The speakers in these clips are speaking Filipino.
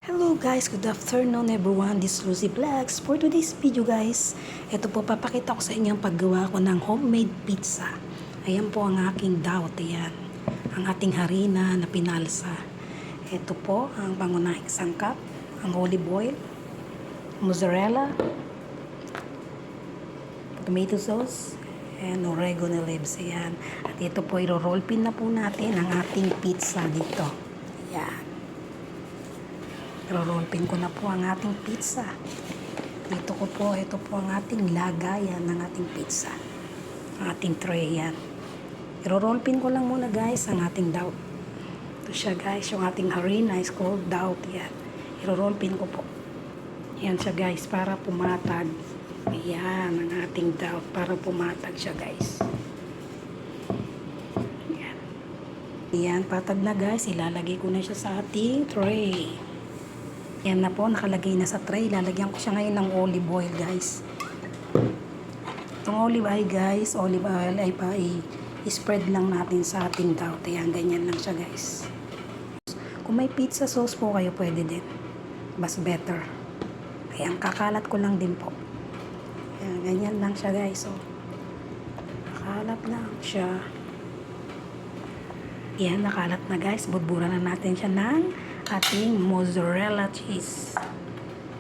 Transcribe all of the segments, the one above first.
Hello guys, good afternoon everyone, this is Lucy Vlogs. For today's video guys, ito po papakita ko sa inyo ang paggawa ko ng homemade pizza. Ayan po ang aking dough, ayan. Ang ating harina na pinalsa. Ito po ang pangunahing sangkap, ang olive oil, mozzarella, tomato sauce, and oregano leaves, ayan. At ito po, iro-roll pin na po natin ang ating pizza dito. Ayan. Iro-roll pin ko na po ang ating pizza. Dito ko po, ito po ang ating lagayan ng ating pizza. Ang ating tray yan. Iro-roll pin ko lang muna guys ang ating dough. Ito siya guys, yung ating harina is called dough. Yan. Iro-roll pin ko po. Yan siya guys, para pumatag. Ayan, ang ating dough, para pumatag siya guys. Yan. Ayan, patag na guys. Ilalagay ko na siya sa ating tray. Yan na po, nakalagay na sa tray. Lalagyan ko siya ngayon ng olive oil guys. Itong olive oil ay i-spread lang natin sa ating dough. Ayan, ganyan lang siya guys. Kung may pizza sauce po kayo, pwede din. Mas better. Ayan, kakalat ko lang din po. Ayan, ganyan lang siya guys. So, nakalat lang siya. Ayan, nakalat na guys. Budburan na natin siya ng ating mozzarella cheese.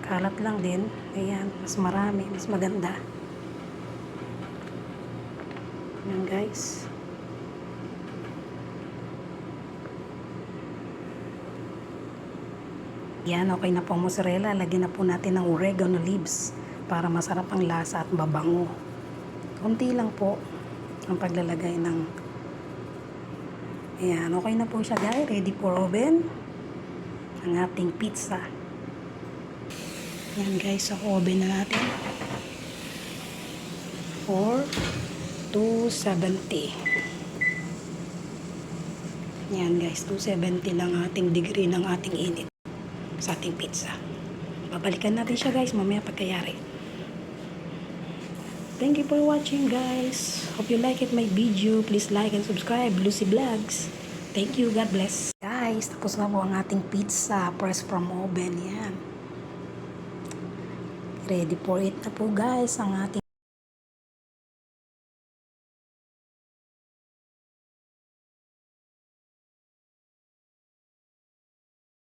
Kalat lang din. Ayan, mas marami, mas maganda. Ayan guys. Ayan, okay na po ang mozzarella. Lagyan na po natin ng oregano leaves para masarap ang lasa at mabango. Kunti lang po ang paglalagay ng... Ayan, okay na po siya guys. Ready for oven ang ating pizza. Yan guys, sa oven na natin for 270. Yan guys, 270 lang ating degree ng ating init sa ating pizza. Babalikan natin siya guys mamaya pagkayari. Thank you for watching guys. Hope you like it my video. Please like and subscribe Lucy Vlogs. Thank you. God bless. Guys, tapos na po ang ating pizza. Press from oven. Yan. Ready for it na po guys ang ating